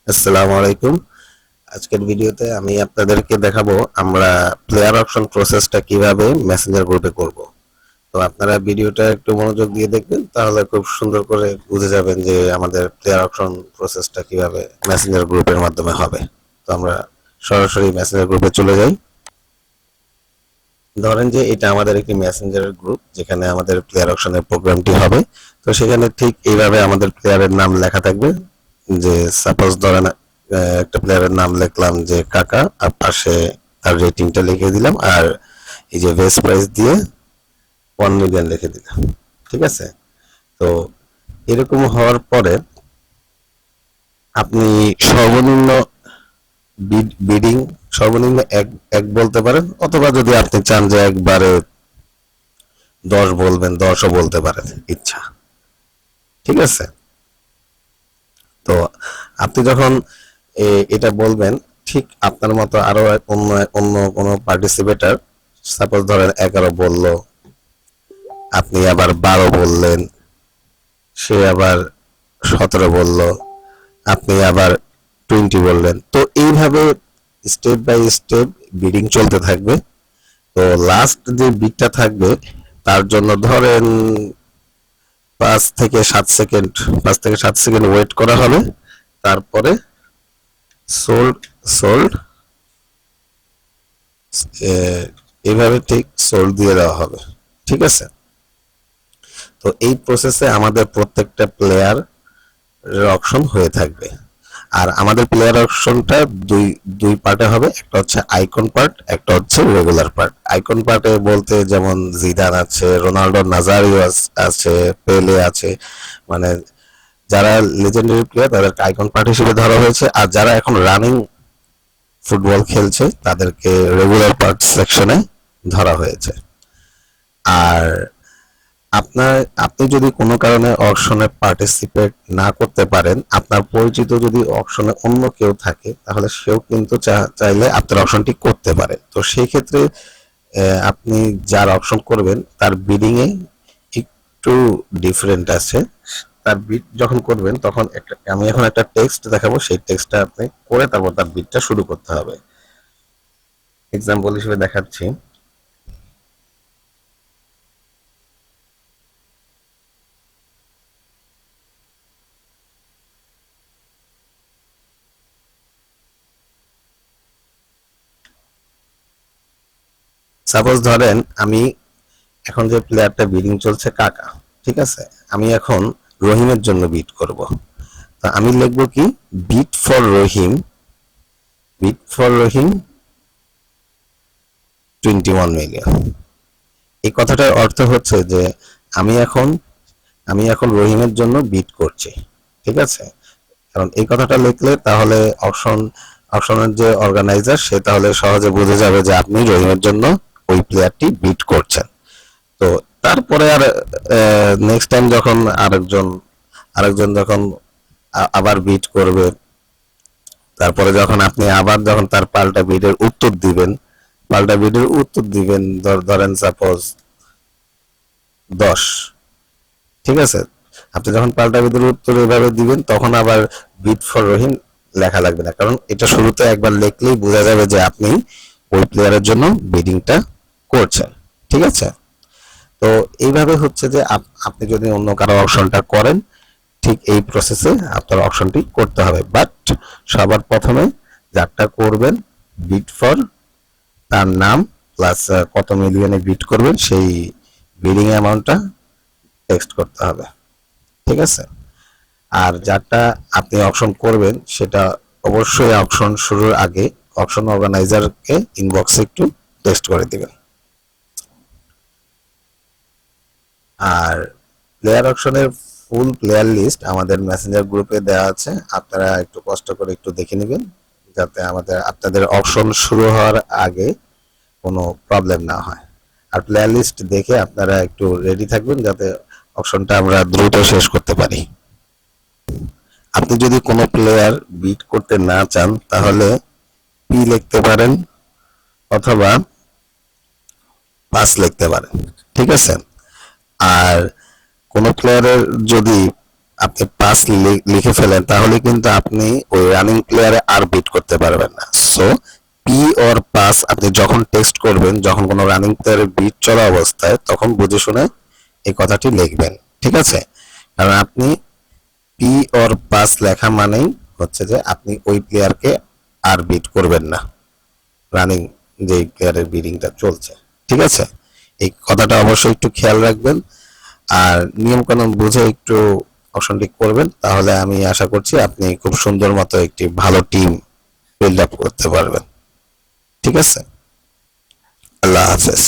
আসসালামু আলাইকুম। আজকের ভিডিওতে আমি আপনাদেরকে দেখাবো আমরা প্লেয়ার অপশন প্রসেসটা কিভাবে মেসেঞ্জার গ্রুপে করব। তো আপনারা ভিডিওটা একটু মনোযোগ দিয়ে দেখবেন, তাহলে খুব সুন্দর করে বুঝে যাবেন যে আমাদের প্লেয়ার অপশন প্রসেসটা কিভাবে মেসেঞ্জার গ্রুপের মাধ্যমে হবে। তো আমরা সরাসরি মেসেঞ্জার গ্রুপে চলে যাই। ধরেন যে এটা আমাদের একটি মেসেঞ্জারের গ্রুপ, যেখানে আমাদের প্লেয়ার অপশনের প্রোগ্রামটি হবে। তো সেখানে ঠিক এইভাবে আমাদের প্লেয়ারের নাম লেখা থাকবে। যে সাপোজ ধরেন একটা প্লেয়ারের নাম লিখলাম যে কাকা, আর পাশে তার রেটিংটা লিখে দিলাম, আর এই যে বেস্ট প্রাইস দিয়ে 1 মিলিয়ন লিখে দিলাম। ঠিক আছে? তো এরকম হওয়ার পরে আপনি সর্বনিম্ন বিডিং সর্বনিম্ন এক এক বলতে পারেন, অথবা যদি আপনি চান যে একবারে 10 বলবেন, 10ও বলতে পারেন, ইচ্ছা। ঠিক আছে? তো আপনি যখন এটা বলবেন, ঠিক আপনার মতো আরো অন্য অন্য কোনো পার্টিসিপেটার সাপোজ ধরেন 11 বলল, আপনি আবার 12 বললেন, সে আবার 17 বলল, আপনি আবার 20 বললেন। তো এইভাবে স্টেপ বাই স্টেপ বিডিং চলতে থাকবে। তো লাস্ট যে বিটটা থাকবে তার জন্য ধরেন 5 থেকে 7 সেকেন্ড 5 থেকে 7 সেকেন্ড ওয়েট করা হবে। তারপরে সোল্ড সোল্ড এইভাবে ঠিক সোল্ড দিয়ে দেওয়া হবে। ঠিক আছে? তো এই প্রসেসে আমাদের প্রত্যেকটা প্লেয়ার অপশন হয়ে থাকবে। আর আমাদের প্লেয়ার অপশনটা দুই দুই পার্টে হবে, একটা হচ্ছে আইকন পার্ট, একটা হচ্ছে রেগুলার পার্ট। আইকন পার্টে বলতে যেমন জিদান আছে, রোনাল্ডো নাজারিও আছে, পেলে আছে, মানে যারা লেজেন্ডারি প্লেয়ার তাদেরকে আইকন পার্ট হিসেবে ধরা হয়েছে। আর যারা এখন রানিং ফুটবল খেলছে তাদেরকে রেগুলার পার্ট সেকশনে ধরা হয়েছে। আর আপনি যদি কোনো কারণে অকশনে পার্টিসিপেট না করতে পারেন, আপনার পরিচিত যদি অকশনে অন্য কেউ থাকে, তাহলে সেও কিন্তু চাইলে আপনার অপশনটি করতে পারে। তো সেই ক্ষেত্রে আপনি যার অপশন করবেন তার বিডিং এ একটু ডিফারেন্ট আছে। তার বিট যখন করবেন তখন আমি এখন একটা টেক্সট দেখাবো, সেই টেক্সটটা আপনি করে তারপর তার বিটটা শুরু করতে হবে। এক্সাম্পল হিসেবে দেখাচ্ছি। সাপোজ ধরেন আমি এখন যে প্লেয়ারটা বিডিং চলছে কাকা, ঠিক আছে, আমি এখন রহিমের জন্য বিট করব। তা আমি লিখবো কি, bet for Rahim, bet for Rahim 21 million. এই কথাটার অর্থ হচ্ছে যে আমি এখন আমি এখন রহিমের জন্য বিট করছি। ঠিক আছে? কারণ এই কথাটা লিখলে তাহলে অপশনের যে অর্গানাইজার সে তাহলে সহজে বুঝে যাবে যে আপনি রহিমের জন্য ওই প্লেয়ারটি বিট করছেন। তো তারপরে আর নেক্সট টাইম যখন আরেকজন যখন আবার বিট করবে, তারপরে যখন আপনি আবার যখন তার পাল্টা বিটের উত্তর দিবেন, ধরেন সাপোজ 10। ঠিক আছে? আপনি যখন পাল্টা বিটের উত্তর এভাবে দিবেন, তখন আবার বিট ফর রহিম লেখা লাগবে না, কারণ এটা শুরুতে একবার লিখলেই বোঝা যাবে যে আপনি ওই প্লেয়ারের জন্য বিডিংটা করছেন। ঠিক আছে? তো এইভাবে হচ্ছে যে আপনি যদি অন্য কারো অপশনটা করেন, ঠিক এই প্রসেসে আপনার অপশনটি করতে হবে। বাট সবার প্রথমে যারটা করবেন, বিট ফর তার নাম প্লাস কত মিলিয়নে বিট করবেন সেই বিডিং অ্যামাউন্টটা টেক্সট করতে হবে। ঠিক আছে? আর যারটা আপনি অপশন করবেন সেটা অবশ্যই অপশন শুরুর আগে অপশন অর্গানাইজারকে ইনবক্সে একটু টেক্সট করে দিবেন। আর প্লেয়ার অপশনের ফুল প্লেয়ার লিস্ট আমাদের মেসেঞ্জার গ্রুপে দেওয়া আছে, আপনারা একটু কষ্ট করে একটু দেখে নেবেন, যাতে আপনাদের অপশন শুরু হওয়ার আগে কোনো প্রবলেম না হয়। আর প্লেয়ার লিস্ট দেখে আপনারা একটু রেডি থাকবেন, যাতে অপশনটা আমরা দ্রুত শেষ করতে পারি। আপনি যদি কোনো প্লেয়ার বিট করতে না চান, তাহলে পি লিখতে পারেন, অথবা পাস লিখতে পারেন। ঠিক আছে? আর কোনো প্লেয়ারের যদি আপনি পাস লিখে ফেলেন, তাহলে কিন্তু আপনি ওই রানিং প্লেয়ারে আর বিট করতে পারবেন না। সো পি অর পাস আপনি যখন টেক্সট করবেন, যখন কোনো রানিং প্লেয়ারের বিট চলা অবস্থায়, তখন বুঝে শুনে এই কথাটি লিখবেন, ঠিক আছে? কারণ আপনি পি অর পাস লেখা মানেই হচ্ছে যে আপনি ওই প্লেয়ারকে আর বিট করবেন না, রানিং যে প্লেয়ারের বিডিংটা চলছে, ঠিক আছে? এই কথাটা অবশ্যই একটু খেয়াল রাখবেন, আর নিয়ম কানুন বুঝে একটু অপশনটি করবেন, তাহলে আমি আশা করছি আপনি খুব সুন্দর মতো একটি ভালো টিম বিল্ড আপ করতে পারবেন, ঠিক আছে? আল্লাহ হাফেজ।